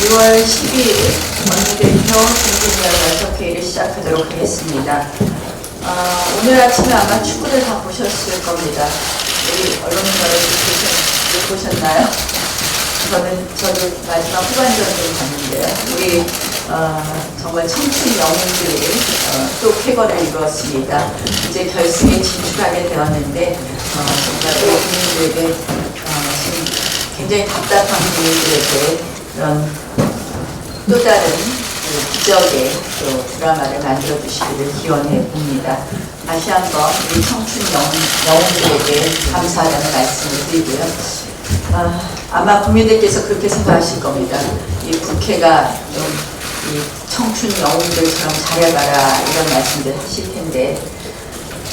(6월 12일) 원내대표 김진열 연석회의를 시작하도록 하겠습니다. 오늘 아침에 아마 축구를 다 보셨을 겁니다. 우리 언론인 여러분 보셨나요? 저도 마지막 후반전을 봤는데요. 우리 정말 청춘 영웅들이 또 쾌거를 이루었습니다. 이제 결승에 진출하게 되었는데 정말 우리 국민들에게 지금 굉장히 답답한 국민들에게 그런 또 다른 기적의 또 드라마를 만들어 주시기를 기원해 봅니다. 다시 한번 우리 청춘 영웅들에게 감사하다는 말씀을 드리고요. 아마 국민들께서 그렇게 생각하실 겁니다. 이 국회가 좀 이 청춘 영웅들처럼 잘해봐라 이런 말씀들 하실 텐데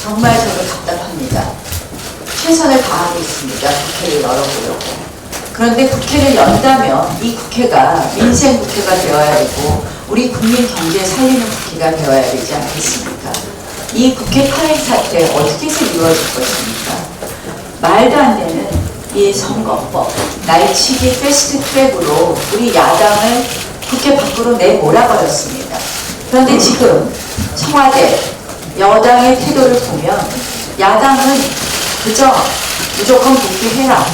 정말 저도 답답합니다. 최선을 다하고 있습니다. 국회를 열어보려고. 그런데 국회를 연다면 이 국회가 민생 국회가 되어야 되고 우리 국민 경제 살리는 국회가 되어야 되지 않겠습니까? 이 국회 파행 사태 어떻게 해서 이루어질 것입니까? 말도 안 되는 이 선거법, 날치기 패스트트랙으로 우리 야당을 국회 밖으로 내몰아버렸습니다. 그런데 지금 청와대, 여당의 태도를 보면 야당은 그저 무조건 복귀해라.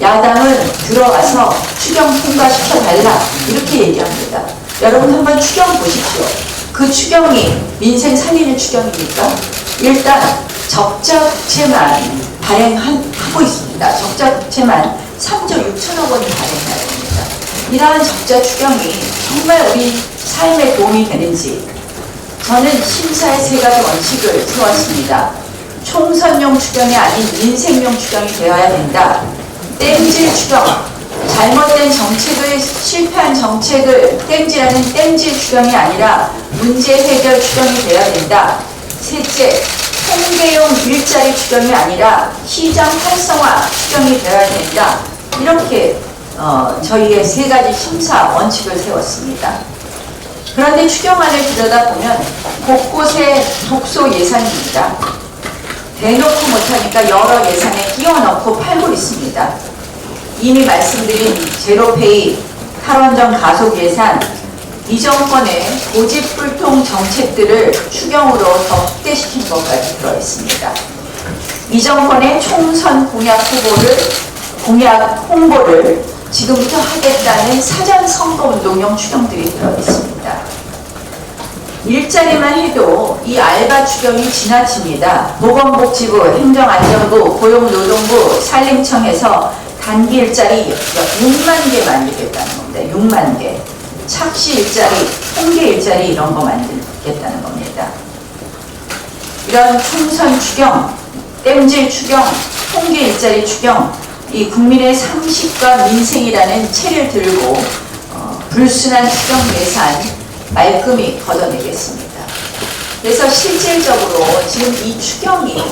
야당은 들어가서 추경 통과시켜달라. 이렇게 얘기합니다. 여러분 한번 추경 보십시오. 그 추경이 민생 살리는 추경입니까? 일단 적자 국채만 발행하고 있습니다. 적자 국채만 3조 6천억 원이 발행해야 됩니다. 이러한 적자 추경이 정말 우리 삶에 도움이 되는지 저는 심사의 세 가지 원칙을 세웠습니다. 총선용 추경이 아닌 민생용 추경이 되어야 된다. 땜질 추경, 잘못된 정책을 실패한 정책을 땜질하는 땜질 추경이 아니라 문제 해결 추경이 되어야 된다. 셋째, 통계용 일자리 추경이 아니라 시장 활성화 추경이 되어야 된다. 이렇게 저희의 세 가지 심사 원칙을 세웠습니다. 그런데 추경안을 들여다보면 곳곳에 독소 예산입니다. 대놓고 못하니까 여러 예산에 끼워넣고 팔고 있습니다. 이미 말씀드린 제로페이, 탈원전 가속 예산, 이 정권의 고집불통 정책들을 추경으로 더 확대시킨 것까지 들어있습니다. 이 정권의 총선 공약 홍보를 지금부터 하겠다는 사전선거운동용 추경들이 들어있습니다. 일자리만 해도 이 알바 추경이 지나칩니다. 보건복지부, 행정안전부, 고용노동부, 산림청에서 단기 일자리 6만 개 만들겠다는 겁니다. 6만 개. 착시 일자리, 통계 일자리 이런 거 만들겠다는 겁니다. 이런 총선 추경, 땜질 추경, 통계 일자리 추경, 이 국민의 상식과 민생이라는 채를 들고 불순한 추경 예산 말끔히 걷어내겠습니다. 그래서 실질적으로 지금 이 추경이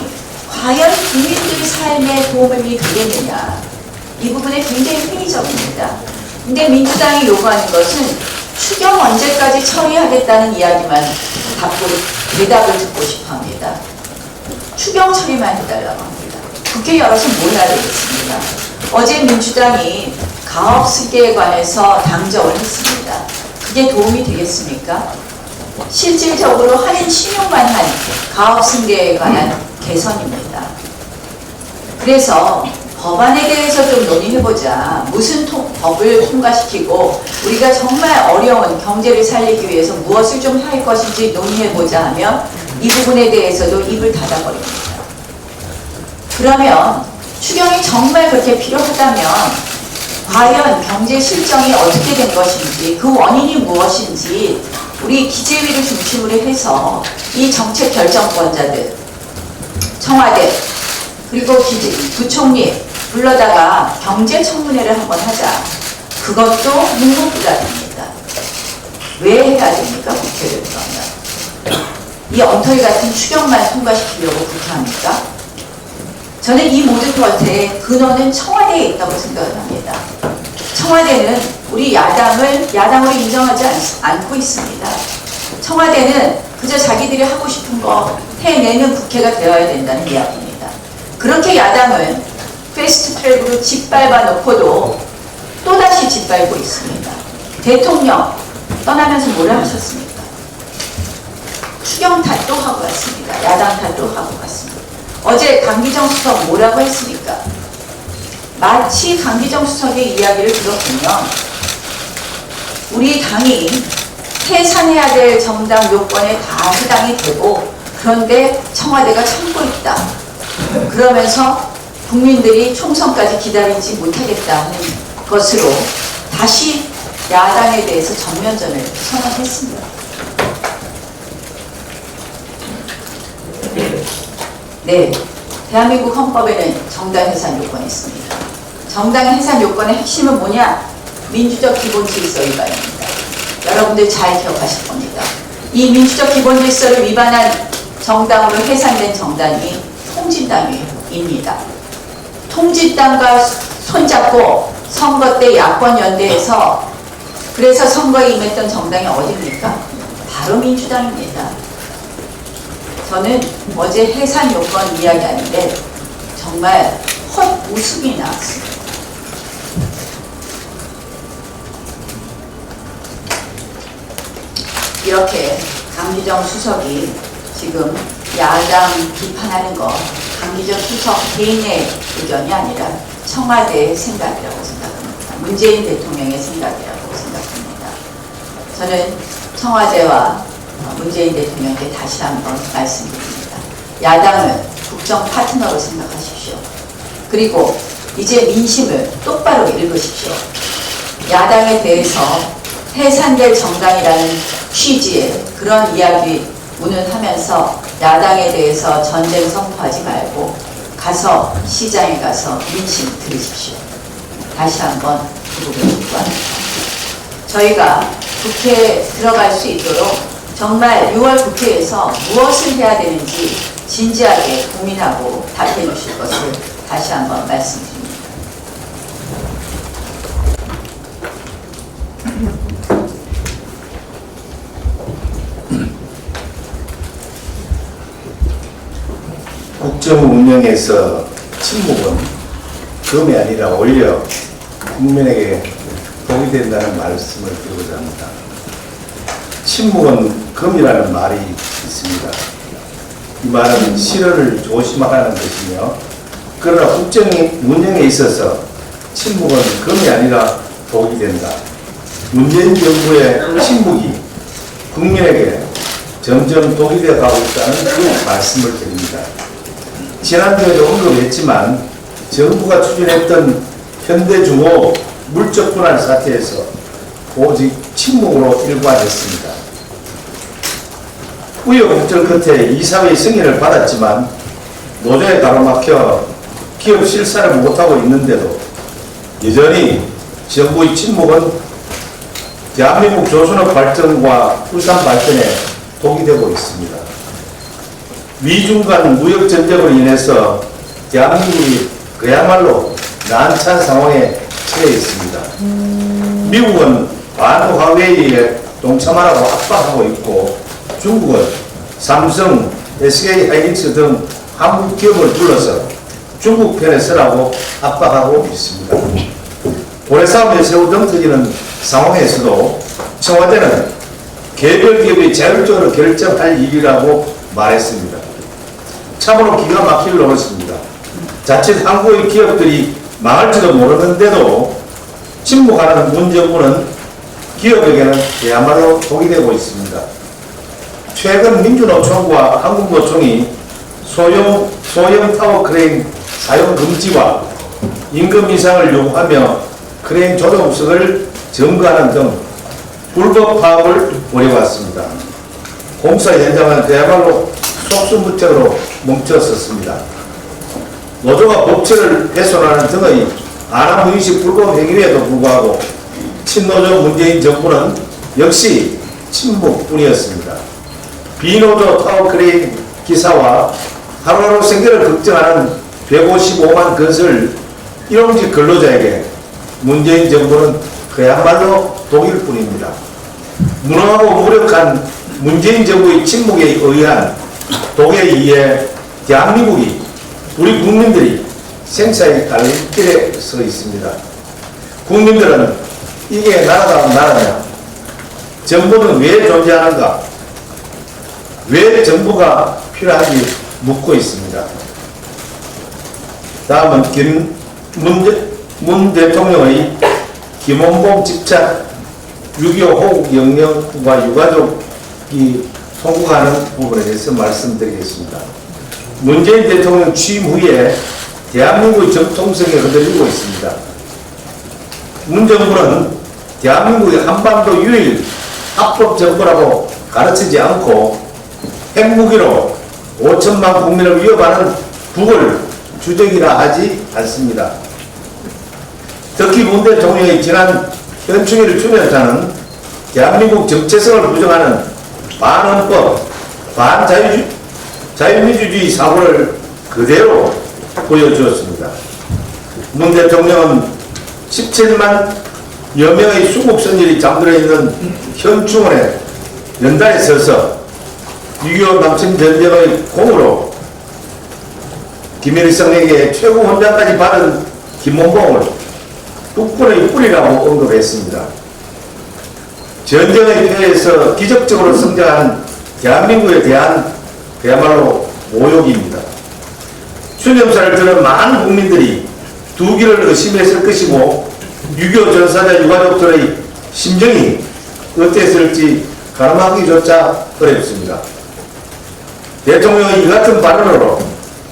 과연 국민들 삶에 도움이 되겠느냐, 이 부분에 굉장히 회의적입니다. 근데 민주당이 요구하는 것은 추경 언제까지 처리하겠다는 이야기만 대답을 듣고 싶어 합니다. 추경 처리만 해달라고 합니다. 국회 열어서 뭘 해야 되겠습니까? 어제 민주당이 가업승계에 관해서 당정을 했습니다. 그게 도움이 되겠습니까? 실질적으로 할인 신용만 한 가업승계에 관한 개선입니다. 그래서 법안에 대해서 좀 논의해보자. 무슨 법을 통과시키고 우리가 정말 어려운 경제를 살리기 위해서 무엇을 좀 할 것인지 논의해보자 하면 이 부분에 대해서도 입을 닫아버립니다. 그러면 추경이 정말 그렇게 필요하다면 과연 경제 실정이 어떻게 된 것인지, 그 원인이 무엇인지 우리 기재위를 중심으로 해서 이 정책 결정권자들, 청와대, 그리고 부총리 불러다가 경제청문회를 한번 하자. 그것도 묵묵부답입니다. 왜 그러면 이 엉터리 같은 추경만 통과시키려고 그렇게 합니까? 저는 이 모든 것의 근원은 청와대에 있다고 생각을 합니다. 청와대는 우리 야당으로 인정하지 않고 있습니다. 청와대는 그저 자기들이 하고 싶은 거 해내는 국회가 되어야 된다는 이야기입니다. 그렇게 야당은 패스트트랙으로 짓밟아 놓고도 또다시 짓밟고 있습니다. 대통령 떠나면서 뭐라 하셨습니까? 추경 탓도 하고 갔습니다. 야당 탓도 하고 갔습니다. 어제 강기정 수석 뭐라고 했습니까? 마치 강기정 수석의 이야기를 들어보면 우리 당이 해산해야 될 정당 요건에 다 해당이 되고 그런데 청와대가 참고 있다. 그러면서 국민들이 총선까지 기다리지 못하겠다는 것으로 다시 야당에 대해서 정면전을 선언했습니다. 네, 대한민국 헌법에는 정당 해산 요건이 있습니다. 정당 해산 요건의 핵심은 뭐냐? 민주적 기본질서 위반입니다. 여러분들 잘 기억하실 겁니다. 이 민주적 기본질서를 위반한 정당으로 해산된 정당이 통진당입니다. 통진당과 손잡고 선거 때 야권 연대에서 그래서 선거에 임했던 정당이 어디입니까? 바로 민주당입니다. 저는 어제 해산 요건 이야기하는데 정말 헛웃음이 나왔습니다. 이렇게 강기정 수석이 지금 야당 비판하는 거 강기정 수석 개인의 의견이 아니라 청와대의 생각이라고 생각합니다. 문재인 대통령의 생각이라고 생각합니다. 저는 청와대와 문재인 대통령께 다시 한번 말씀드립니다. 야당을 국정 파트너로 생각하십시오. 그리고 이제 민심을 똑바로 읽으십시오. 야당에 대해서 해산될 정당이라는 취지의 그런 이야기 운운하면서 야당에 대해서 전쟁 선포하지 말고 가서 시장에 가서 민심 들으십시오. 다시 한번 그 부분을 요구합니다. 저희가 국회에 들어갈 수 있도록 정말 6월 국회에서 무엇을 해야 되는지 진지하게 고민하고 답해 주실 것을 다시 한번 말씀드립니다. 국정 운영에서 침묵은 금이 아니라 오히려 국민에게 독이 된다는 말씀을 드리고자 합니다. 침묵은 금이라는 말이 있습니다. 이 말은 실언을 조심하라는 것이며, 그러나 국정 운영에 있어서 침묵은 금이 아니라 독이 된다. 문재인 정부의 침묵이 국민에게 점점 독이 되어 가고 있다는 그 말씀을 드립니다. 지난주에도 언급했지만 정부가 추진했던 현대중호 물적 분할 사태에서 오직 침묵으로 일관했습니다. 우여곡절 끝에 이사회의 승인을 받았지만 노조에 가로막혀 기업 실사를 못하고 있는데도 여전히 정부의 침묵은 대한민국 조선업 발전과 울산 발전에 독이 되고 있습니다. 미중 간 무역 전쟁으로 인해서 대한민국이 그야말로 난처한 상황에 처해 있습니다. 미국은 반화웨이에 동참하라고 압박하고 있고, 중국은 삼성, SK 하이닉스 등 한국 기업을 불러서 중국 편에 서라고 압박하고 있습니다. 고래 싸움에 새우 등 터지는 상황에서도 청와대는 개별 기업이 자율적으로 결정할 일이라고 말했습니다. 참으로 기가 막힐 노릇입니다. 자칫 한국의 기업들이 망할지도 모르는데도 침묵하는 문정부는 기업에게는 그야말로 독이 되고 있습니다. 최근 민주노총과 한국노총이 소형 타워 크레인 사용 금지와 임금 인상을 요구하며 크레인 조종석을 점거하는 등 불법 파업을 벌여왔습니다. 공사 현장은 그야말로 속수무책으로 멈췄었습니다. 노조가 법체를 훼손하는 등의 아나무인식 불법 행위에도 불구하고 친노조 문재인 정부는 역시 침묵뿐이었습니다. 비노조 타워크레인 기사와 하루하루 생계를 걱정하는 155만 건설 일용직 근로자에게 문재인 정부는 그야말로 독일 뿐입니다. 무능하고 무력한 문재인 정부의 침묵에 의한 독에 의해 대한민국이 우리 국민들이 생사의 갈림길에 서 있습니다. 국민들은 이게 나라다운 나라냐? 정부는 왜 존재하는가? 왜 정부가 필요한지 묻고 있습니다. 다음은 문 대통령의 김원봉 집착 6.25 호국 영령과 유가족이 통곡하는 부분에 대해서 말씀드리겠습니다. 문재인 대통령 취임 후에 대한민국의 정통성이 흔들리고 있습니다. 문 정부는 대한민국의 한반도 유일 합법 정부라고 가르치지 않고 핵무기로 5천만 국민을 위협하는 북을 주적이라 하지 않습니다. 특히 문 대통령의 지난 현충일 추념사는 대한민국 정체성을 부정하는 반헌법, 반자유민주주의 사고를 그대로 보여주었습니다. 문 대통령은 17만여 명의 수국 선열이 잠들어 있는 현충원에 연단에 서서 6.25 남침 전쟁의 공으로 김일성에게 최고 훈장까지 받은 김원봉을 국군의 뿌리라고 언급했습니다. 전쟁의 폐해에서 기적적으로 성장한 대한민국에 대한 그야말로 모욕입니다. 추념사를 들은 많은 국민들이 두 길을 의심했을 것이고 6.25 전사자 유가족들의 심정이 어땠을지 가늠하기조차 어렵습니다. 대통령의 이 같은 발언으로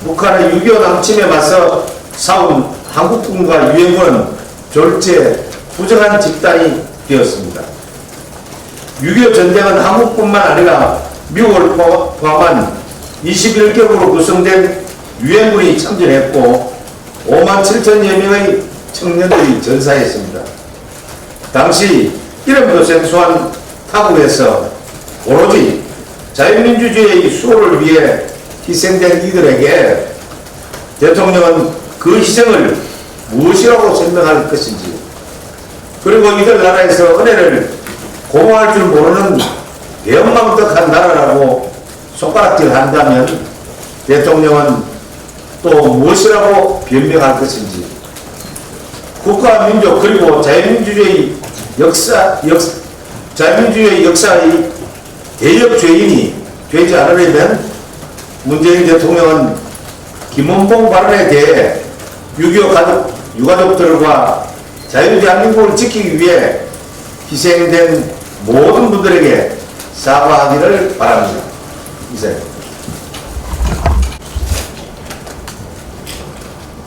북한의 6.25 남침에 맞서 싸운 한국군과 유엔군은 졸지에 부정한 집단이 되었습니다. 6.25 전쟁은 한국뿐만 아니라 미국을 포함한 21개국으로 구성된 유엔군이 참전했고 5만 7천여 명의 청년들이 전사했습니다. 당시 이름도 생소한 타국에서 오로지 자유민주주의의 수호를 위해 희생된 이들에게 대통령은 그 희생을 무엇이라고 설명할 것인지, 그리고 이들 나라에서 은혜를 공허할 줄 모르는 배은망덕한 나라라고 손가락질한다면 대통령은 또 무엇이라고 변명할 것인지, 국가 민족 그리고 자유민주주의 역사의 대역 죄인이 되지 않으려면 문재인 대통령은 김원봉 발언에 대해 6.25 유가족들과 자유대한민국을 지키기 위해 희생된 모든 분들에게 사과하기를 바랍니다. 이상.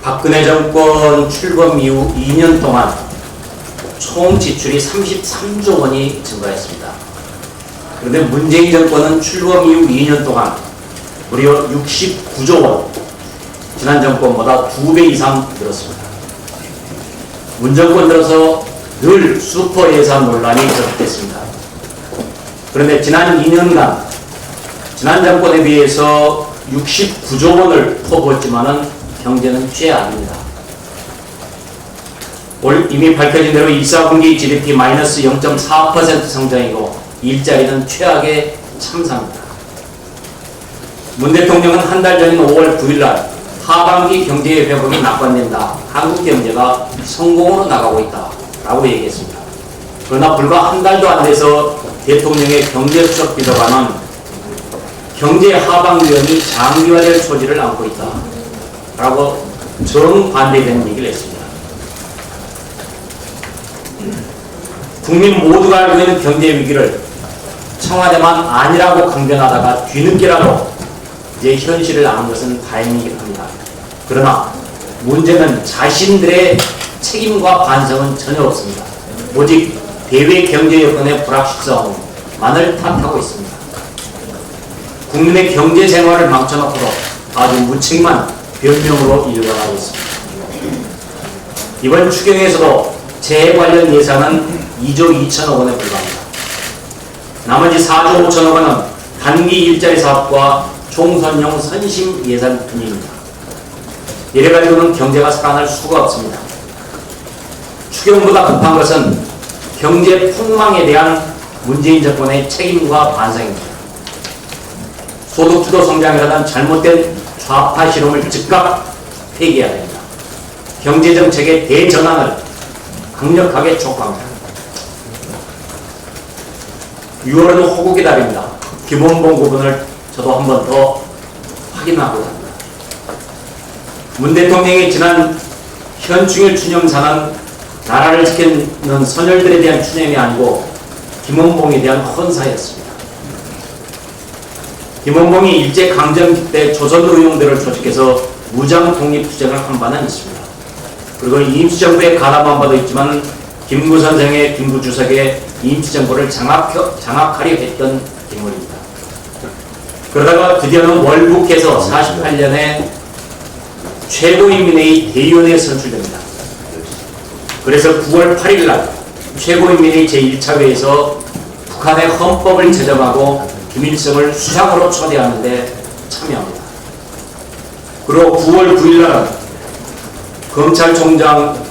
박근혜 정권 출범 이후 2년 동안 총 지출이 33조 원이 증가했습니다. 그런데 문재인 정권은 출범 이후 2년 동안 무려 69조 원, 지난 정권보다 2배 이상 늘었습니다. 문 정권 들어서 늘 슈퍼 예산 논란이 계속됐습니다. 그런데 지난 2년간 지난 정권에 비해서 69조 원을 퍼부었지만은 경제는 최악입니다. 올 이미 밝혀진 대로 1사분기 GDP 마이너스 0.4% 성장이고 일자리는 최악의 참사입니다. 문 대통령은 한 달 전인 5월 9일 날 하반기 경제 회복이 낙관된다. 한국 경제가 성공으로 나가고 있다. 라고 얘기했습니다. 그러나 불과 한 달도 안 돼서 대통령의 경제수석 비서관은 경제 하방위험이 장기화될 소지를 안고 있다. 라고 정반대되는 얘기를 했습니다. 국민 모두가 알고 있는 경제 위기를 청와대만 아니라고 강변하다가 뒤늦게라도 이제 현실을 아는 것은 다행이긴 합니다. 그러나 문제는 자신들의 책임과 반성은 전혀 없습니다. 오직 대외 경제 여건의 불확실성만을 탓하고 있습니다. 국민의 경제 생활을 망쳐놓고도 아주 무책임한 변명으로 일관하고 있습니다. 이번 추경에서도 재해 관련 예산은 2조 2천억 원에 불과합니다. 나머지 4조 5천억 원은 단기 일자리 사업과 총선용 선심 예산 분입니다. 이래가지고는 경제가 살아날 수가 없습니다. 추경보다 급한 것은 경제 폭망에 대한 문재인 정권의 책임과 반성입니다. 소득주도 성장이라는 잘못된 좌파 실험을 즉각 폐기해야 됩니다. 경제정책의 대전환을 강력하게 촉구합니다. 6월은 호국의 달입니다. 김원봉 부분을 저도 한 번 더 확인하고자 합니다. 문 대통령의 지난 현충일 추념사는 나라를 지키는 선열들에 대한 추념이 아니고 김원봉에 대한 헌사였습니다. 김원봉이 일제강점기 때 조선의용들을 조직해서 무장독립투쟁을 한 바는 있습니다. 그리고 임시정부에 가담한 바도 있지만 김구 선생의 김구 주석의 임시정부를 장악하려 했던 인물입니다. 그러다가 드디어는 월북해서 48년에 최고인민회의 대의원에 선출됩니다. 그래서 9월 8일 날 최고인민회의 제1차 회에서 북한의 헌법을 제정하고 김일성을 수상으로 초대하는데 참여합니다. 그리고 9월 9일 날은 검찰총장이자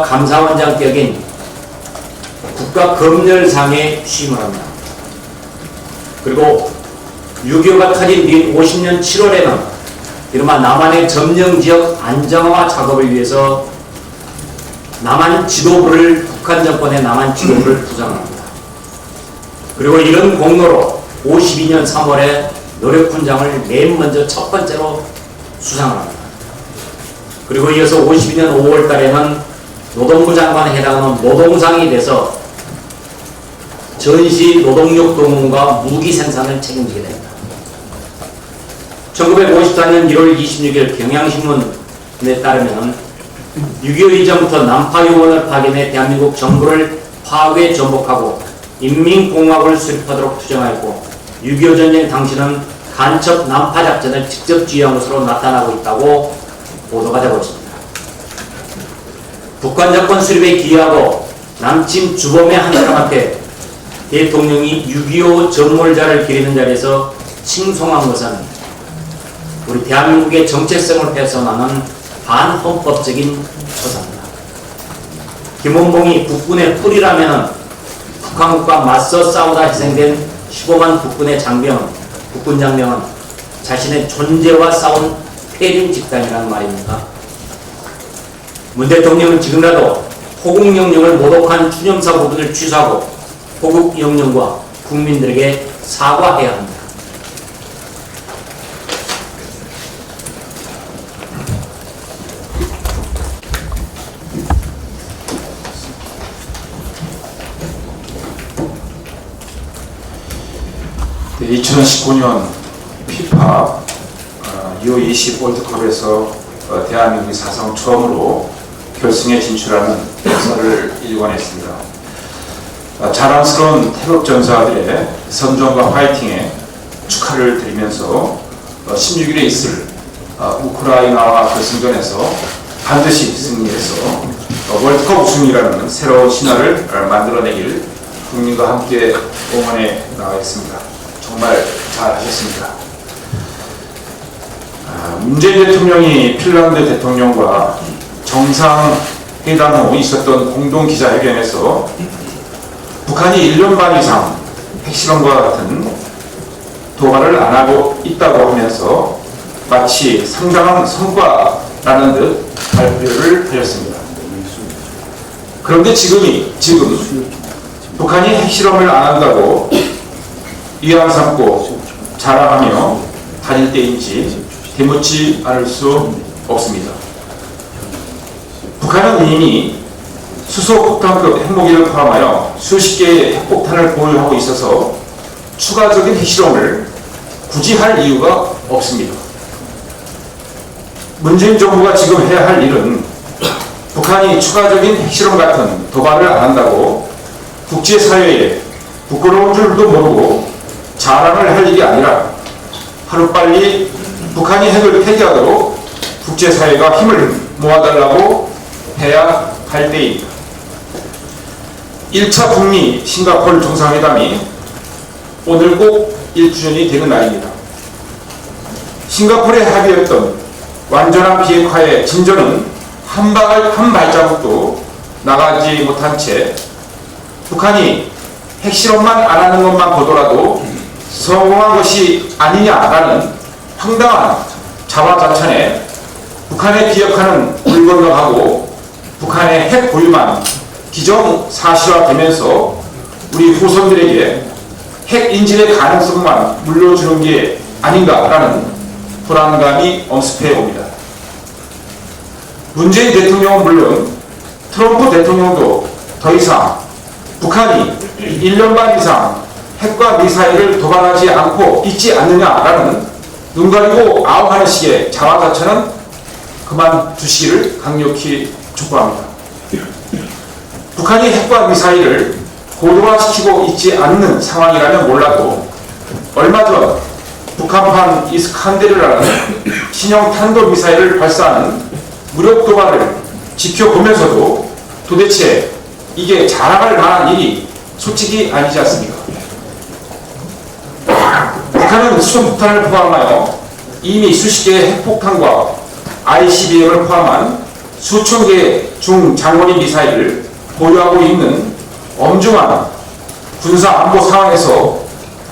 감사원장격인 국가검열상에 취임을 합니다. 그리고 6.25가 터진 뒤 50년 7월에는 이른바 남한의 점령지역 안정화 작업을 위해서 남한 지도부를, 북한 정권의 남한 지도부를 구성합니다. 그리고 이런 공로로 52년 3월에 노력훈장을 맨 먼저 첫 번째로 수상을 합니다. 그리고 이어서 52년 5월 달에는 노동부 장관에 해당하는 노동상이 돼서 전시 노동력 동원과 무기 생산을 책임지게 됩니다. 1954년 1월 26일 경향신문에 따르면 6.25 이전부터 남파요원을 파견해 대한민국 정부를 파괴 전복하고 인민공화국을 수립하도록 투쟁하였고 6.25 전쟁 당시는 간첩 난파작전을 직접 지휘한 것으로 나타나고 있다고 보도가 되고 있습니다. 북한 정권 수립에 기여하고 남친 주범의 한 사람한테 대통령이 6.25 전몰자를 기리는 자리에서 칭송한 것은 우리 대한민국의 정체성을 훼손하는 반헌법적인 처사입니다. 김원봉이 국군의 뿌리라면 북한국과 맞서 싸우다 희생된 15만 국군의 장병은, 국군 장병은 자신의 존재와 싸운 폐륜 집단이라는 말입니다. 문 대통령은 지금이라도 호국영령을 모독한 추념사 부분을 취소하고 호국영령과 국민들에게 사과해야 합니다. 네, 2019년 피파 U20 월드컵에서 대한민국이 사상 처음으로 결승에 진출하는 역사를 일궈냈습니다. 자랑스러운 태극 전사들의 선전과 파이팅에 축하를 드리면서 16일에 있을 우크라이나와 결승전에서 반드시 승리해서 월드컵 우승이라는 새로운 신화를 만들어내길 국민과 함께 응원해 나가겠습니다. 정말 잘하셨습니다. 문재인 대통령이 핀란드 대통령과 정상회담 후 있었던 공동기자회견에서 북한이 1년 반 이상 핵실험과 같은 도발을 안 하고 있다고 하면서 마치 상당한 성과라는 듯 발표를 하였습니다. 그런데 지금 북한이 핵실험을 안 한다고 위안 삼고 자랑하며 다닐 때인지 되묻지 않을 수 없습니다. 북한은 이미 수소폭탄급 핵무기를 포함하여 수십 개의 핵폭탄을 보유하고 있어서 추가적인 핵실험을 굳이 할 이유가 없습니다. 문재인 정부가 지금 해야 할 일은 북한이 추가적인 핵실험 같은 도발을 안 한다고 국제사회에 부끄러운 줄도 모르고 자랑을 할 일이 아니라 하루빨리 북한이 핵을 폐기하도록 국제사회가 힘을 모아달라고 해야 할 때입니다. 1차 북미 싱가포르 정상회담이 오늘 꼭 1주년이 되는 날입니다. 싱가포르의 합의였던 완전한 비핵화의 진전은 한 발자국도 나가지 못한 채 북한이 핵실험만 안 하는 것만 보더라도 성공한 것이 아니냐라는 황당한 자화자찬에 북한의 비핵화는 물 건너가고 북한의 핵 보유만 기정사실화되면서 우리 후손들에게 핵 인질의 가능성만 물려주는 게 아닌가라는 불안감이 엄습해 옵니다. 문재인 대통령은 물론 트럼프 대통령도 더 이상 북한이 1년 반 이상 핵과 미사일을 도발하지 않고 있지 않느냐라는 눈 가리고 아우하는 식의 자화자찬은 그만두시기를 강력히 촉구합니다. 북한이 핵과 미사일을 고도화시키고 있지 않는 상황이라면 몰라도 얼마 전 북한판 이스칸데르라는 신형 탄도미사일을 발사하는 무력 도발을 지켜보면서도 도대체 이게 자랑할 만한 일이 솔직히 아니지 않습니까? 북한은 수소폭탄을 포함하여 이미 수십 개의 핵폭탄과 ICBM을 포함한 수천 개의 중장거리 미사일을 보유하고 있는 엄중한 군사안보 상황에서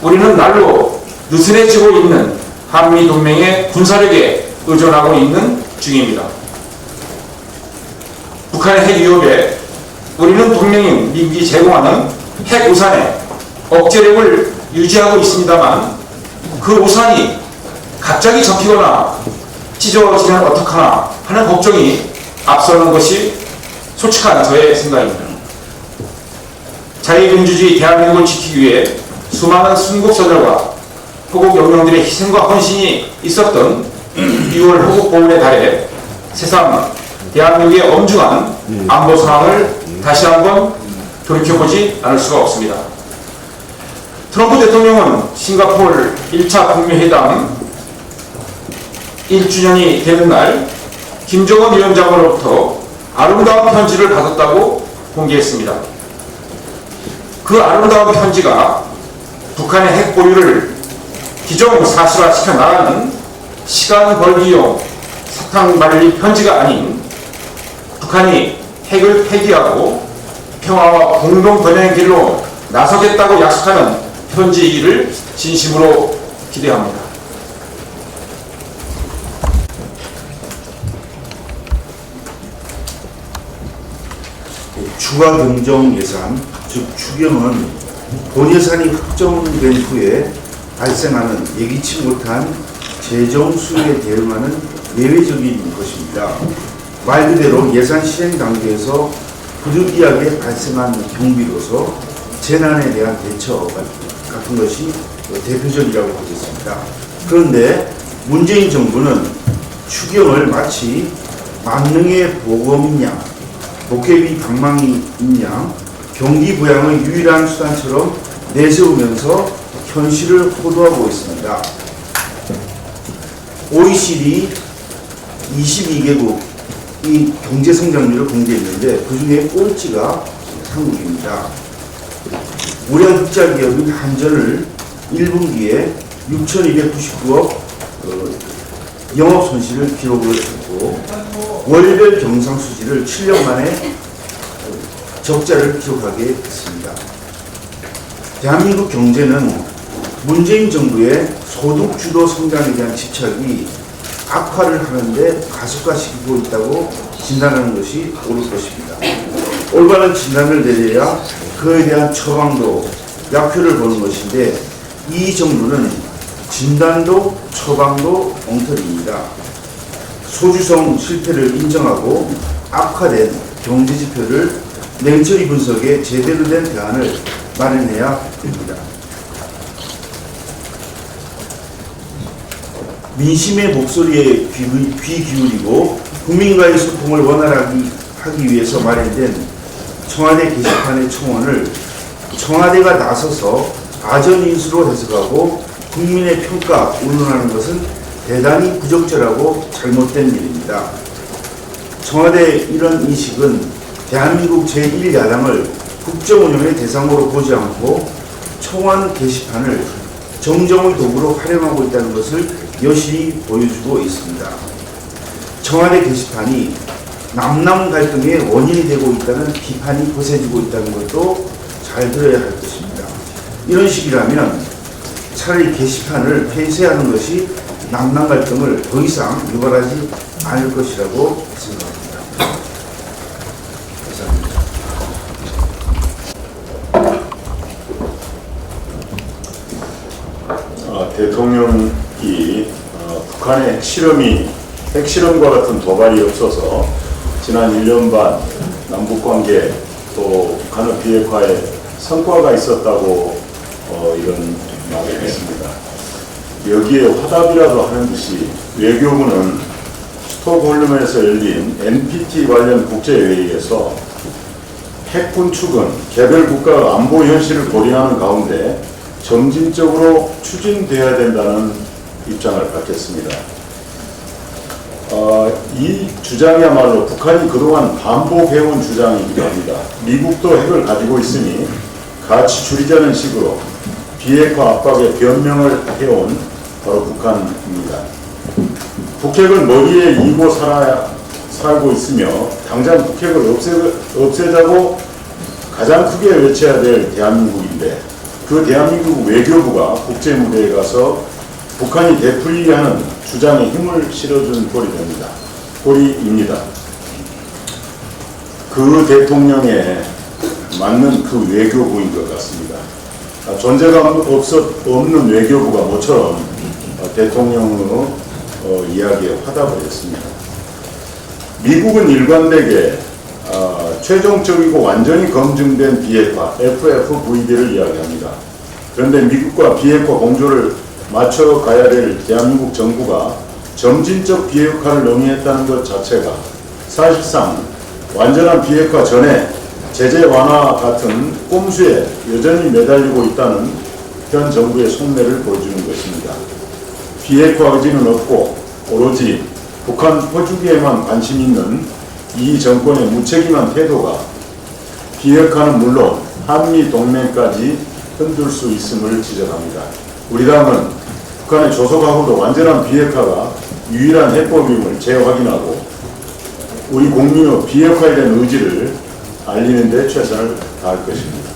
우리는 날로 느슨해지고 있는 한미동맹의 군사력에 의존하고 있는 중입니다. 북한의 핵 위협에 우리는 동맹인 미국이 제공하는 핵 우산에 억제력을 유지하고 있습니다만 그 우산이 갑자기 접히거나 찢어지면 어떡하나 하는 걱정이 앞서는 것이 솔직한 저의 생각입니다. 자유민주주의 대한민국을 지키기 위해 수많은 순국선열과 호국 영령들의 희생과 헌신이 있었던 6월 호국보훈의 달에 새삼 대한민국의 엄중한 안보 상황을 다시 한번 돌이켜보지 않을 수가 없습니다. 트럼프 대통령은 싱가포르 1차 북미회담 1주년이 되는 날 김정은 위원장으로부터 아름다운 편지를 받았다고 공개했습니다. 그 아름다운 편지가 북한의 핵 보유를 기정사실화시켜 나가는 시간 벌기용 사탕 발리 편지가 아닌 북한이 핵을 폐기하고 평화와 공동 번영의 길로 나서겠다고 약속하는 편지이기를 진심으로 기대합니다. 추가 경정 예산, 즉 추경은 본 예산이 확정된 후에 발생하는 예기치 못한 재정 수요에 대응하는 예외적인 것입니다. 말 그대로 예산 시행 단계에서 부득이하게 발생한 경비로서 재난에 대한 대처 같은 것이 대표적이라고 하겠습니다. 그런데 문재인 정부는 추경을 마치 만능의 보검인 양, 도깨비 방망이인 양 경기 부양의 유일한 수단처럼 내세우면서 현실을 호도하고 있습니다. OECD 22개국이 경제 성장률을 공개했는데 그 중에 꼴찌가 한국입니다. 우량 흑자 기업인 한전을 1분기에 6,299억 영업 손실을 기록을 했고 월별 경상수지를 7년 만에 적자를 기록하게 했습니다. 대한민국 경제는 문재인 정부의 소득 주도 성장에 대한 집착이 악화를 하는데 가속화시키고 있다고 진단하는 것이 옳을 것입니다. 올바른 진단을 내려야 그에 대한 처방도, 약효를 보는 것인데 이 정부는 진단도 처방도 엉터리입니다. 소주성 실패를 인정하고 악화된 경제지표를 냉철히 분석해 제대로 된 대안을 마련해야 됩니다. 민심의 목소리에 귀 기울이고 국민과의 소통을 원활하게 하기 위해서 마련된 청와대 게시판의 청원을 청와대가 나서서 아전인수로 해석하고 국민의 평가, 운운하는 것은 대단히 부적절하고 잘못된 일입니다. 청와대의 이런 인식은 대한민국 제1야당을 국정운영의 대상으로 보지 않고 청원 게시판을 정정의 도구로 활용하고 있다는 것을 여실히 보여주고 있습니다. 청와대 게시판이 남남 갈등의 원인이 되고 있다는 비판이 거세지고 있다는 것도 잘 들어야 할 것입니다. 이런 식이라면 차라리 게시판을 폐쇄하는 것이 남남 갈등을 더 이상 유발하지 않을 것이라고 생각합니다. 감사합니다. 대통령이 북한의 핵실험과 같은 도발이 없어서 지난 1년 반 남북관계 또 북한의 비핵화에 성과가 있었다고 이런 말을 했습니다. 여기에 화답이라도 하는 듯이 외교부는 스톡홀름에서 열린 NPT 관련 국제회의에서 핵 군축은 개별 국가의 안보 현실을 고려하는 가운데 점진적으로 추진돼야 된다는 입장을 밝혔습니다. 이 주장이야말로 북한이 그동안 반복해온 주장이기도 합니다. 미국도 핵을 가지고 있으니 같이 줄이자는 식으로 비핵화 압박에 변명을 해온 바로 북한입니다. 북핵을 머리에 이고 살고 있으며 당장 북핵을 없애자고 가장 크게 외쳐야 될 대한민국인데 그 대한민국 외교부가 국제 무대에 가서 북한이 되풀이하는 주장에 힘을 실어준 꼴입니다. 그 대통령에 맞는 그 외교부인 것 같습니다. 존재감 없는 외교부가 모처럼 대통령으로 이야기에 화답을 했습니다. 미국은 일관되게 최종적이고 완전히 검증된 비핵화 FFVD를 이야기합니다. 그런데 미국과 비핵화 공조를 맞춰가야 될 대한민국 정부가 점진적 비핵화를 논의했다는 것 자체가 사실상 완전한 비핵화 전에 제재 완화 같은 꼼수에 여전히 매달리고 있다는 현 정부의 속내를 보여주는 것입니다. 비핵화 의지는 없고 오로지 북한 퍼주기에만 관심 있는 이 정권의 무책임한 태도가 비핵화는 물론 한미 동맹까지 흔들 수 있음을 지적합니다. 우리 당은 북한의 조속하고도 완전한 비핵화가 유일한 해법임을 재확인하고 우리 국민의 비핵화에 대한 의지를 알리는 데 최선을 다할 것입니다.